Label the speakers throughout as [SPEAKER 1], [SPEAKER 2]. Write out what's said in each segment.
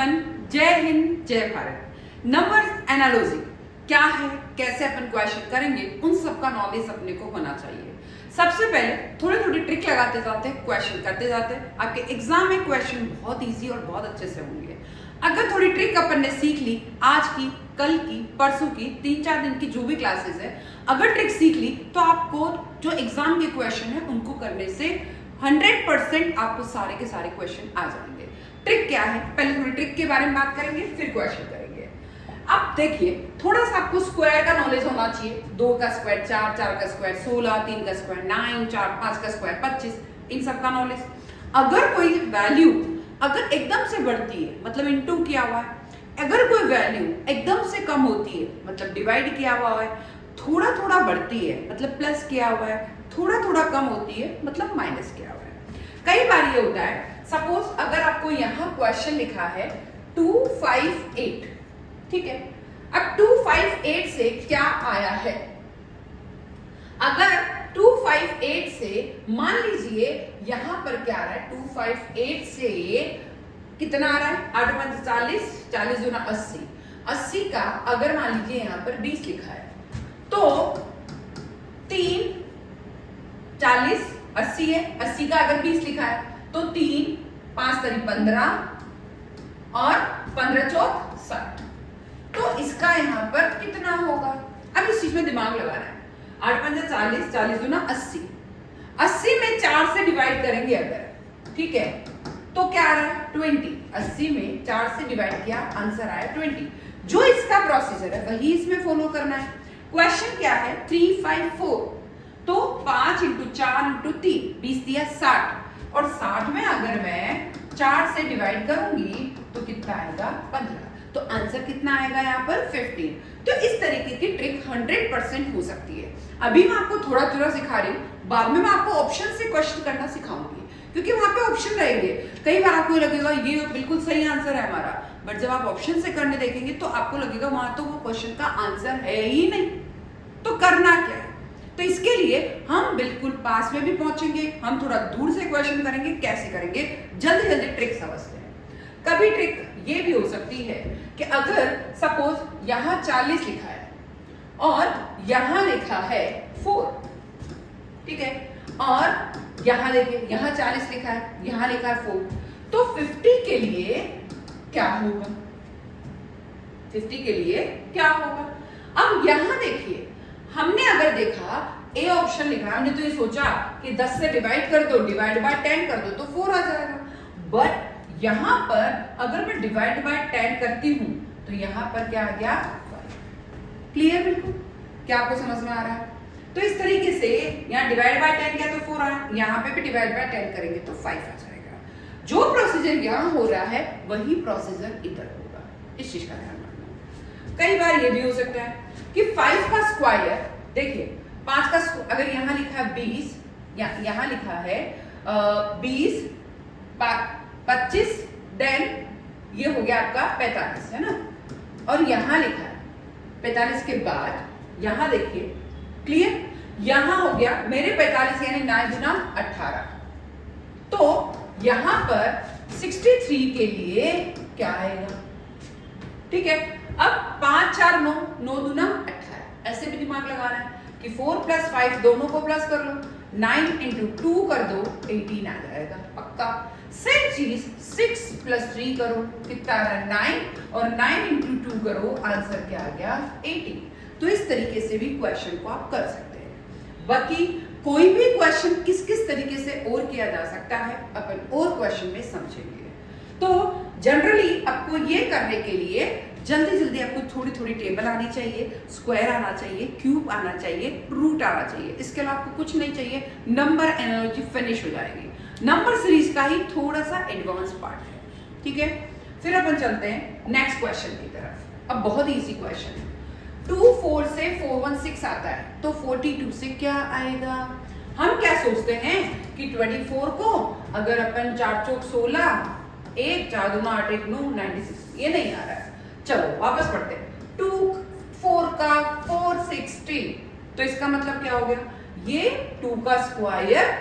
[SPEAKER 1] Everyone, जय हिंद जय Bharat. Numbers analogy क्या है, कैसे अपन क्वेश्चन करेंगे, उन सब का नॉलेज अपने को होना चाहिए। सबसे पहले थोड़ी थोड़ी ट्रिक लगाते जाते हैं, क्वेश्चन करते जाते हैं। आपके एग्जाम में क्वेश्चन बहुत इजी और बहुत अच्छे से होंगे। अगर थोड़ी ट्रिक अपन ने सीख ली, आज की, कल की, परसों की, 3-4 दिन की जो भी क्लासेस है, अगर ट्रिक सीख ली तो आपको जो एग्जाम के क्वेश्चन है उनको करने से 100% आपको सारे के सारे क्वेश्चन आ जाएंगे। ट्रिक क्या है, पहले थोड़ी ट्रिक के बारे में बात करेंगे, फिर क्वेश्चन करेंगे। अब देखिए, थोड़ा सा आपको स्क्वायर का नॉलेज होना चाहिए। 2 का स्क्वायर 4, 4 का स्क्वायर 16, 3 का स्क्वायर 9, 4 5 का स्क्वायर 25, इन सब का नॉलेज। अगर कोई वैल्यू अगर एकदम से बढ़ती है, मतलब इनटू किया हुआ है, अगर कोई वैल्यू एकदम से कम होती है, मतलब डिवाइड किया हुआ है, थोड़ा थोड़ा बढ़ती है, मतलब प्लस किया हुआ है, थोड़ा थोड़ा कम होती है, मतलब माइनस किया हुआ है। कई बार ये होता है, सपोज अगर आपको यहाँ क्वेश्चन लिखा है 258, ठीक है। अब 258 से क्या आया है, अगर 258 से मान लीजिए यहां पर क्या आ रहा है, 258 से कितना आ रहा है, 8 5 40, 40 दूना 80, 80 का अगर मान लीजिए यहां पर 20 लिखा है, तो 3 40 80 है, 80 का अगर 20 लिखा है तो 3 5 तरी 15 और 15 चौक 60, तो इसका यहां पर कितना होगा। अब इस चीज में दिमाग लगाना है। 8 5 40, 40 दूना 80, 80 में 4 से डिवाइड करेंगे अगर, ठीक है, तो क्या आ रहा है 20। 80 में 4 से डिवाइड किया, आंसर आया 20। जो इसका प्रोसीजर है वही इसमें फॉलो करना है। क्वेश्चन क्या है, 354, तो 5 × 4 × 3, 20 दिया 60, और 60 में अगर मैं 4 से डिवाइड करूंगी तो कितना आएगा 15, तो आंसर कितना आएगा यहाँ पर 15। तो इस तरीके की ट्रिक 100% हो सकती है। अभी मैं आपको थोड़ा थोड़ा सिखा रही हूँ, बाद में मैं आपको ऑप्शन से क्वेश्चन करना सिखाऊंगी, क्योंकि वहां पे ऑप्शन रहेंगे। कई बार आपको लगेगा ये बिल्कुल सही आंसर है हमारा, बट जब आप ऑप्शन से करने देखेंगे तो आपको लगेगा वहां तो वो क्वेश्चन का आंसर है ही नहीं, तो करना क्या है। तो इसके लिए हम बिल्कुल पास में भी पहुंचेंगे, हम थोड़ा दूर से क्वेश्चन करेंगे। कैसे करेंगे, जल्दी जल्दी ट्रिक समझते हैं। कभी ट्रिक ये भी हो सकती है कि अगर सपोज यहां 40 लिखा है और यहां लिखा है 4, ठीक है, और यहां देखिए यहां 40 लिखा है, यहां लिखा है 4, तो 50 के लिए क्या होगा, 50 के लिए क्या होगा। अब यहां देखिए, हमने अगर देखा ए ऑप्शन लिखा है, हमने तो ये सोचा कि 10 से डिवाइड कर दो, डिवाइड बाय 10 कर दो तो 4 आ जाएगा। बट यहां पर अगर मैं डिवाइड बाय 10 करती हूं तो यहां पर क्या आ गया 5। क्लियर, बिल्कुल, क्या आपको समझ में आ रहा है। तो इस तरीके से यहाँ डिवाइड बाय 10 किया तो 4 आया, यहाँ पे भी डिवाइड बाय 10 करेंगे तो 5 आ जाएगा। जो प्रोसीजर यहाँ हो रहा है वही प्रोसीजर इधर होगा, इस चीज का ध्यान रखना। कई बार ये भी हो सकता है कि 5 का स्क्वायर, देखिए 5 का अगर यहाँ लिखा है 20, यहाँ लिखा है 20 25 देन ये हो गया आपका 45, है ना, और यहां लिखा है 45 के बाद यहां देखिए, क्लियर, यहां हो गया मेरे 45 यानी 9 गुना 18, तो यहां पर 63 के लिए क्या आएगा, ठीक है। अब 5 4 9, 9 दूना 18, ऐसे भी दिमाग लगाना है कि 4 + 5 दोनों को प्लस कर लो, 9 × 2 कर दो 18 आ जाएगा पक्का। सेम चीज 6 + 3 करो, कितना आ रहा है 9, और 9 × 2 करो, आंसर क्या आ गया 18। तो इस तरीके से भी क्वेश्चन को आप कर सकते हैं। बाकी कोई भी क्वेश्चन किस किस तरीके से और किया जा सकता है अपन और क्वेश्चन में समझेंगे। तो जनरली आपको ये करने के लिए जल्दी जल्दी आपको थोड़ी थोड़ी टेबल आनी चाहिए, स्क्वायर आना चाहिए, क्यूब आना चाहिए, रूट आना चाहिए। इसके अलावा आपको कुछ नहीं चाहिए, नंबर एनालॉजी फिनिश हो जाएगी। नंबर सीरीज का ही थोड़ा सा एडवांस पार्ट है, ठीक है। फिर अपन चलते हैं नेक्स्ट क्वेश्चन की तरफ। अब बहुत इजी क्वेश्चन है, 24 से 416 आता है, तो 42 से क्या आएगा। हम क्या सोचते हैं कि 24 को अगर अपन 4 चौक 16, 1 4 दूना 8 1 9 96, ये नहीं आ रहा है। चलो वापस पढ़ते हैं, 2 4 का 416, तो इसका मतलब क्या हो गया, ये 2 का स्क्वायर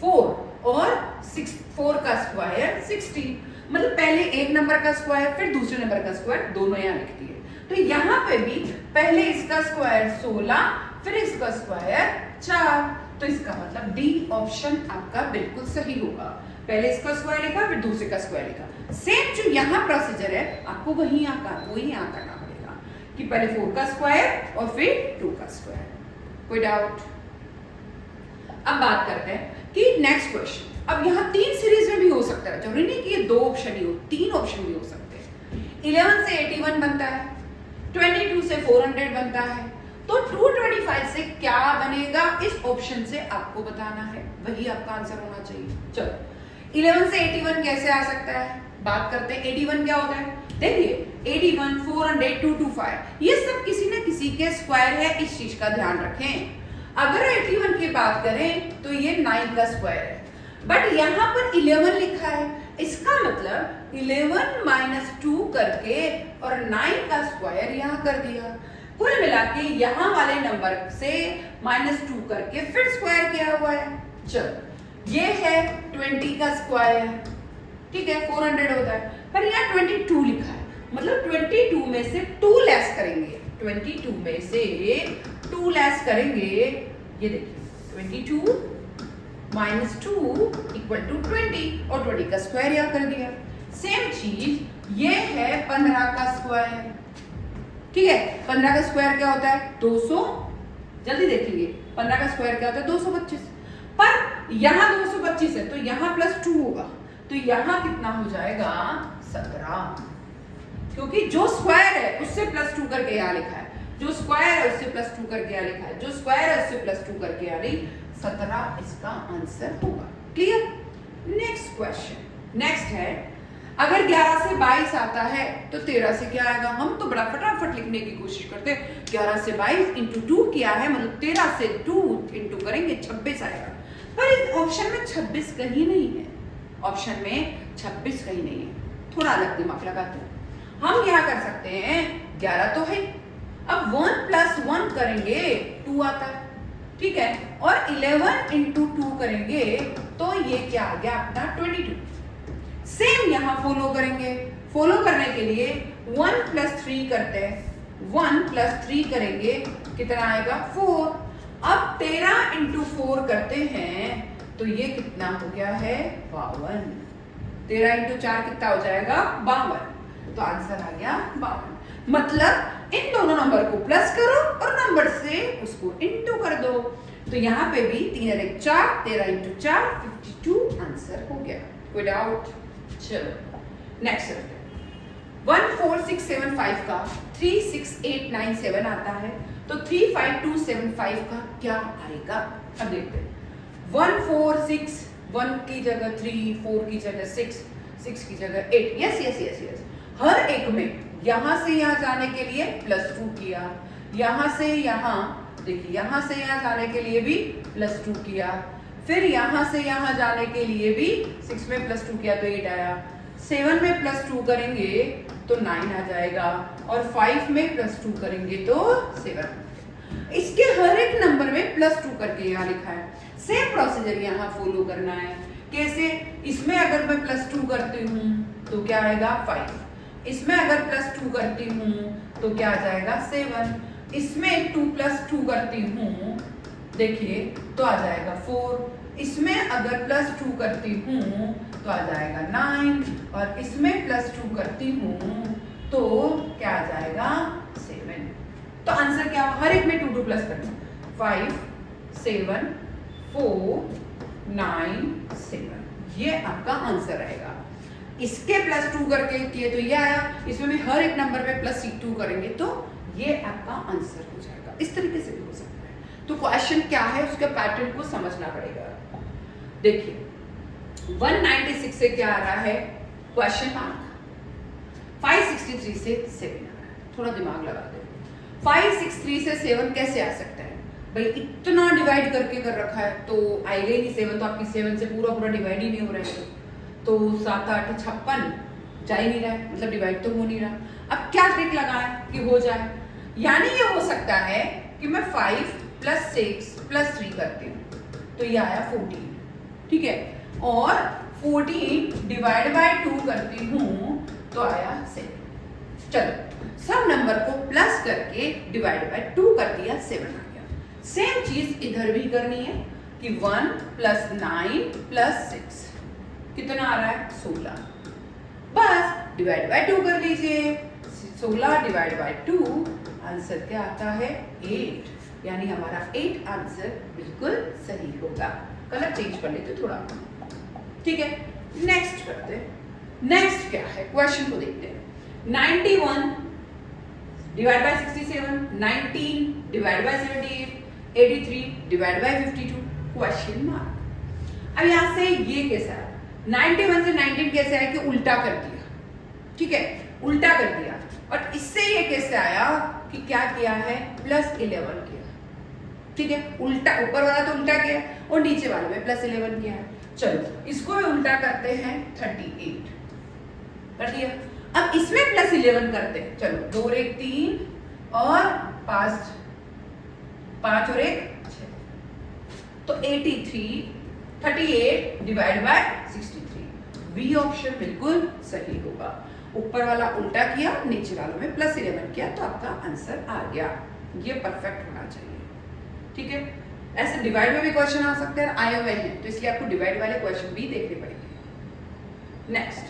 [SPEAKER 1] 4 और 4 का स्क्वायर 16, मतलब पहले एक नंबर का स्क्वायर फिर दूसरे नंबर का स्क्वायर दोनों यहाँ लिख दिए। तो यहाँ पे भी पहले इसका स्क्वायर 16 फिर इसका स्क्वायर 4, तो इसका मतलब डी ऑप्शन आपका बिल्कुल सही होगा। पहले इसका स्क्वायर लिखा फिर दूसरे का स्क्वायर लिखा। सेम जो यहाँ प्रोसीजर है आपको वही यहाँ करना पड़ेगा कि पहले 4 का स्क्वायर और फिर 2 का स्क्वायर। कोई डाउट? अब बात करते हैं कि नेक्स्ट क्वेश्चन। अब यहाँ 3 सीरीज में भी हो सकता है, जरूरी नहीं कि ये 2 ऑप्शन ही हो, 3 ऑप्शन भी हो सकते हैं। 11 से 81 बनता है, 22 से 400 बनता है, तो 225 से क्या बनेगा इस ऑप्शन से आपको बताना है, वही आपका आंसर होना चाहिए। चलो 11 से 81 कैसे आ सकता है, बात करते हैं। 81 क्या होता है, देखिए 81, 400, 225 ये सब किसी न किसी के स्क्वायर है, इस चीज का ध्यान रखें। अगर 81 की बात करें तो ये 9 का स्क्वायर है, बट यहाँ पर 11 लिखा है, इसका मतलब 11 माइनस 2 करके और 9 का स्क्वायर यहाँ कर दिया। कुल मिला के यहाँ वाले नंबर से -2 करके फिर स्क्वायर किया हुआ है। चलो ये है 20 का स्क्वायर, ठीक है 400 होता है, पर यहाँ 22 लिखा है, मतलब 22 में से 2 लेस करेंगे, 22 में से 2 लेस करेंगे, ये देखिए 22 माइनस 2 इक्वल टू 20 और 20 का स्क्वायर यहाँ कर दिया। सेम चीज ये है 15 का स्क्वायर, ठीक है 15 का स्क्वायर क्या होता है 200, जल्दी देखेंगे 15 का स्क्वायर क्या होता है 225, पर यहाँ 225 है तो यहाँ +2 होगा, तो यहाँ कितना हो जाएगा 17, क्योंकि जो स्क्वायर है उससे +2 करके यहाँ लिखा है, जो स्क्वायर है उससे +2 करके यहाँ लिखा है, जो स्क्वायर है उससे +2 करके यहाँ नहीं, 17 इसका आंसर होगा। क्लियर? नेक्स्ट क्वेश्चन, नेक्स्ट है अगर 11 से 22 आता है तो 13 से क्या आएगा। हम तो बड़ा फटाफट लिखने की कोशिश करते हैं, 11 से 22 इंटू 2 किया है, मतलब 13 से 2 इंटू करेंगे 26 आएगा, पर इस ऑप्शन में 26 कहीं नहीं है, ऑप्शन में 26 कहीं नहीं है। थोड़ा अलग दिमाग लगाते हैं, हम क्या कर सकते हैं 11 तो है, अब 1 + 1 करेंगे 2 आता है, ठीक है, और 11 इंटू 2 करेंगे तो ये क्या आ गया अपना 22। सेम यहाँ फॉलो करेंगे, फॉलो करने के लिए 1 + 3 करते हैं, 1 + 3 करेंगे कितना आएगा 4। अब 13 इंटू 4 करते हैं तो ये कितना हो गया है 52, 13 इंटू 4 कितना हो जाएगा 52, तो आंसर आ गया 52। मतलब इन दोनों नंबर को प्लस करो और नंबर से उसको इंटू कर दो, तो यहाँ पे भी 3 और 1 4, 13 इंटू 4 52 आंसर हो गया। कोई डाउट? चलो नेक्स्ट करते हैं। 14675 का 36897 आता है, तो 35275 का क्या आएगा, अब देखते हैं। 146, 1 की जगह 3, 4 की जगह 6, 6 की जगह 8, यस यस यस यस, हर एक में यहां से यहां जाने के लिए +2 किया, यहां से यहां देखिए, यहां से यहां जाने के लिए भी +2 किया, फिर यहां से यहां जाने के लिए भी 6 में +2 किया तो 8 आया, 7 में +2 करेंगे तो 9 आ जाएगा, और 5 में +2 करेंगे तो 7। इसके हर एक नंबर में +2 करके यहाँ लिखा है। सेम प्रोसीजर यहाँ फॉलो करना है। कैसे? इसमें अगर मैं +2 करती हूँ तो क्या आएगा 5, इसमें अगर +2 करती हूँ तो क्या आ जाएगा 7, इसमें 2 + 2 करती हूँ देखिए तो आ जाएगा 4, इसमें अगर +2 करती हूँ तो आ जाएगा 9, और इसमें +2 करती हूँ तो क्या आ जाएगा 7। तो आंसर क्या, हर एक में 2 प्लस करना, 5 7 4 9 7, ये आपका आंसर आएगा। इसके +2 करके किए तो ये आया, इसमें भी हर एक नंबर पे +2 करेंगे तो ये आपका आंसर हो जाएगा। इस तरीके से भी हो सकता है। तो क्वेश्चन क्या है उसके पैटर्न को समझना पड़ेगा। देखिए 196 से क्या आ रहा है क्वेश्चन मार्क, 563 से 7 आ रहा है, थोड़ा दिमाग लगा दे। 563 से 7 कैसे आ सकता है भाई, इतना डिवाइड करके कर रखा है तो आएगा ही नहीं 7, तो आपकी 7 से पूरा डिवाइड ही नहीं हो रहा है, तो 7 8 56 जा ही नहीं रहा है, मतलब डिवाइड तो हो नहीं रहा। अब क्या ट्रिक लगाएं कि हो जाए, यानी ये हो सकता है कि मैं 5 + 6 + 3 करती हूँ तो ये आया 14, ठीक है, और 14 डिवाइड बाय 2 करती हूँ तो आया 7। चलो सब नंबर को प्लस करके डिवाइड बाय 2 कर दिया, 7 आ गया। सेम चीज इधर भी करनी है कि 1 प्लस 9 प्लस 6 कितना आ रहा है 16। बस डिवाइड बाय 2 कर लीजिए, 16 डिवाइड बाय 2 आंसर क्या आता है 8, यानी हमारा 8 आंसर बिल्कुल सही होगा। कलर चेंज कर लेते थोड़ा, ठीक है। नेक्स्ट करते हैं। नेक्स्ट क्या है क्वेश्चन को देखते हैं। 91 divide by 67, 19 divide by 78, 83 divide by 52 question mark. अब यहां से ये कैसा है, 91 से 19 कैसे है कि उल्टा कर दिया, ठीक है, उल्टा कर दिया। और इससे ये कैसे आया कि क्या किया है प्लस 11 किया, ठीक है। उल्टा, ऊपर वाला तो उल्टा किया और नीचे वाले में प्लस 11 किया है। चलो इसको भी उल्टा करते हैं, 38 कर दिया। अब इसमें प्लस 11 करते हैं, चलो 2 और 1 3 और 5 और 1 6, तो 38 डिवाइड बाय 63, बी ऑप्शन बिल्कुल सही होगा। ऊपर वाला उल्टा किया, नीचे वालों में प्लस 11 किया, तो आपका आंसर आ गया। ये परफेक्ट होना चाहिए, ठीक है। ऐसे डिवाइड में भी क्वेश्चन आ सकते हैं, आए हुए हैं, तो इसलिए आपको डिवाइड वाले क्वेश्चन भी देखने पड़ेंगे। नेक्स्ट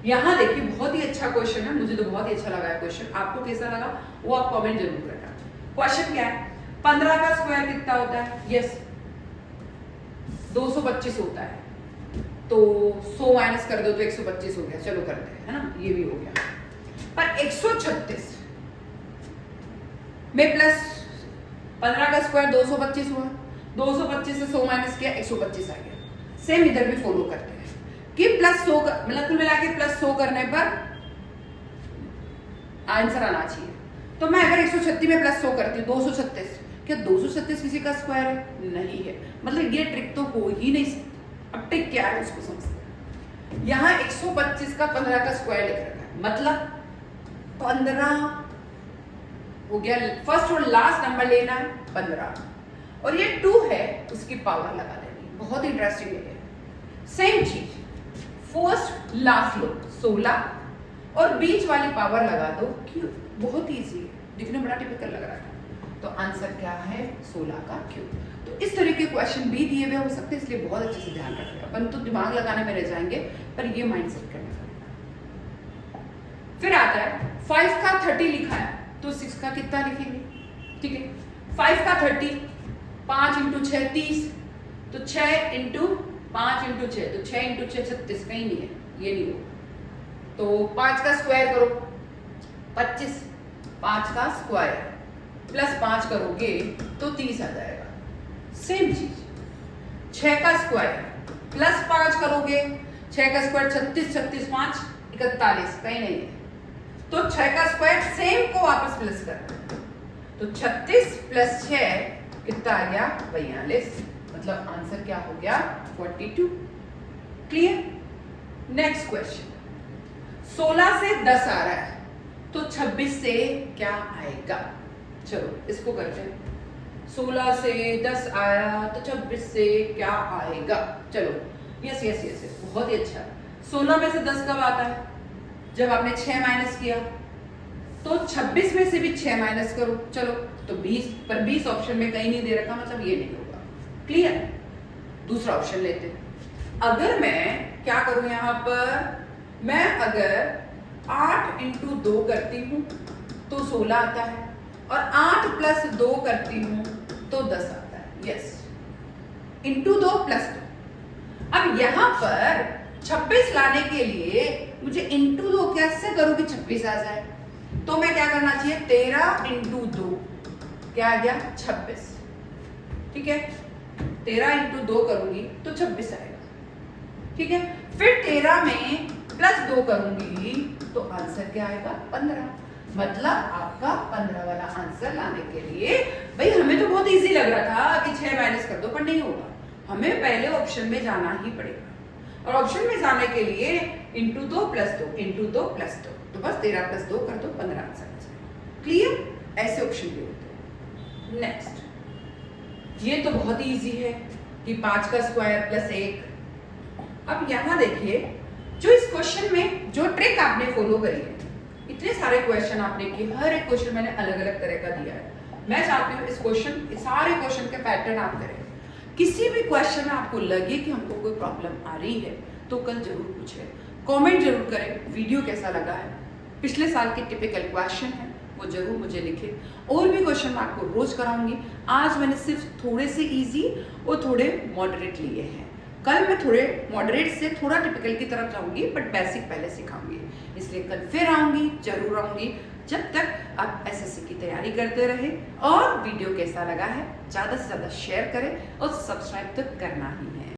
[SPEAKER 1] यहां देखिए, बहुत ही अच्छा क्वेश्चन है, मुझे तो बहुत ही अच्छा लगा है क्वेश्चन। आपको कैसा लगा वो आप कमेंट जरूर करना। क्वेश्चन क्या है, 15 का स्क्वायर कितना होता है? यस 225 होता है, तो 100 माइनस कर दो तो 125 हो गया। चलो करते हैं, है ना, ये भी हो गया। पर 136 में प्लस 15 का स्क्वायर 225 हुआ, 225 से 100 माइनस किया 125 आ गया। सेम इधर भी फॉलो करते हैं कि प्लस 100 मतलब कुल मिला के प्लस 100 करने पर आंसर आना चाहिए। तो मैं अगर 136 में प्लस 100 करती हूँ 236, क्या 236 किसी का स्क्वायर है? नहीं है, मतलब ये ट्रिक तो हो ही नहीं सकती। अब ट्रिक क्या है उसको समझते हैं। यहाँ 125 का 15 का स्क्वायर लिख रखा है, मतलब 15 हो गया। फर्स्ट और लास्ट नंबर लेना है 15, और ये 2 है उसकी पावर लगा देनी। बहुत इंटरेस्टिंग है। सेम चीज फर्स्ट लास्ट लो 16 और बीच वाली पावर लगा दो क्यूब। बहुत इजी है, दिखने में बड़ा टिपिकल लग रहा है। तो आंसर क्या है 16 का क्यूब। तो इस तरह के क्वेश्चन भी दिए हुए हो सकते हैं, इसलिए बहुत अच्छे से ध्यान रखिएगा। अपन तो दिमाग लगाने में रह जाएंगे, पर ये माइंड सेट करना पड़ेगा। फिर आता है 5 का 30 लिखा है, तो 6 का कितना लिखेंगे? ठीक है, 5 का 30, 5 इंटू 6 30, तो 6 इंटू 5 इंटू 6, तो 6 इंटू 6 36, कहीं नहीं है, ये नहीं होगा। तो 5 का स्क्वायर करो 25, 5 का स्क्वायर प्लस 5 करोगे तो 30 आ जाएगा। सेम चीज 6 का स्क्वायर प्लस 5 करोगे, 6 का स्क्वायर 36, 36 5 41, कहीं नहीं है, तो 6 का स्क्वायर सेम को वापस प्लस करना है। तो 36 प्लस 6 कितना आ गया 42, मतलब आंसर क्या हो गया 42। क्लियर। नेक्स्ट क्वेश्चन, 16 से 10 आ रहा है, तो 26 से क्या आएगा? चलो इसको करते हैं। 16 से 10 आया तो 26 से क्या आएगा? चलो यस यस यस यस, बहुत ही अच्छा। 16 में से 10 कब आता है? जब आपने 6 माइनस किया, तो 26 में से भी 6 माइनस करो। चलो तो 20, पर 20 ऑप्शन में कहीं नहीं दे रखा, मतलब ये नहीं होगा। क्लियर। दूसरा ऑप्शन लेते हैं। अगर मैं क्या करूं यहां पर, मैं अगर 8 इंटू 2 करती हूं तो 16 आता है, और 8 प्लस 2 करती हूं तो 10 आता है। Yes, into 2 plus 2। अब यहां पर 26 लाने के लिए मुझे इंटू 2 कैसे करूं कि 26 आ जाए? तो मैं क्या करना चाहिए, 13 इंटू 2 क्या आ गया 26। ठीक है, 13 इंटू 2 करूंगी तो 26 आएगा। ठीक है, फिर 13 में प्लस 2 करूंगी तो आंसर क्या आएगा 15। मतलब आपका 15 वाला आंसर लाने के लिए, भाई हमें तो बहुत इजी लग रहा था कि 6 माइनस कर दो, पर नहीं होगा, हमें पहले ऑप्शन में जाना ही पड़ेगा। और ऑप्शन में जाने के लिए इंटू 2 प्लस 2 इंटू 2 प्लस 2, तो बस 13 प्लस 2 कर दो 15 आंसर आ जाएगा। क्लियर। ऐसे ऑप्शन भी होते हैं। नेक्स्ट, ये तो बहुत ही इजी है कि 5 का स्क्वायर प्लस 1 अब यहाँ देखिए, जो इस क्वेश्चन में जो ट्रिक आपने फॉलो करी है, इतने सारे क्वेश्चन आपने किए, हर एक क्वेश्चन मैंने अलग अलग तरह का दिया है। मैं चाहती हूँ इस सारे क्वेश्चन के पैटर्न आप करें। किसी भी क्वेश्चन में आपको लगे कि हमको कोई प्रॉब्लम आ रही है तो कल जरूर पूछें, कमेंट जरूर करें वीडियो कैसा लगा है, पिछले साल के टिपिकल क्वेश्चन है वो जरूर मुझे लिखें। और भी क्वेश्चन मैं आपको रोज कराऊंगी। आज मैंने सिर्फ थोड़े से इजी और थोड़े मॉडरेट लिए हैं, कल मैं थोड़े मॉडरेट से थोड़ा टिपिकल की तरफ जाऊंगी, बट बेसिक पहले सिखाऊंगी। इसलिए कल फिर आऊंगी, जरूर आऊंगी। जब तक आप एसएससी की तैयारी करते रहे, और वीडियो कैसा लगा है ज़्यादा से ज़्यादा शेयर करें और सब्सक्राइब तो करना ही है।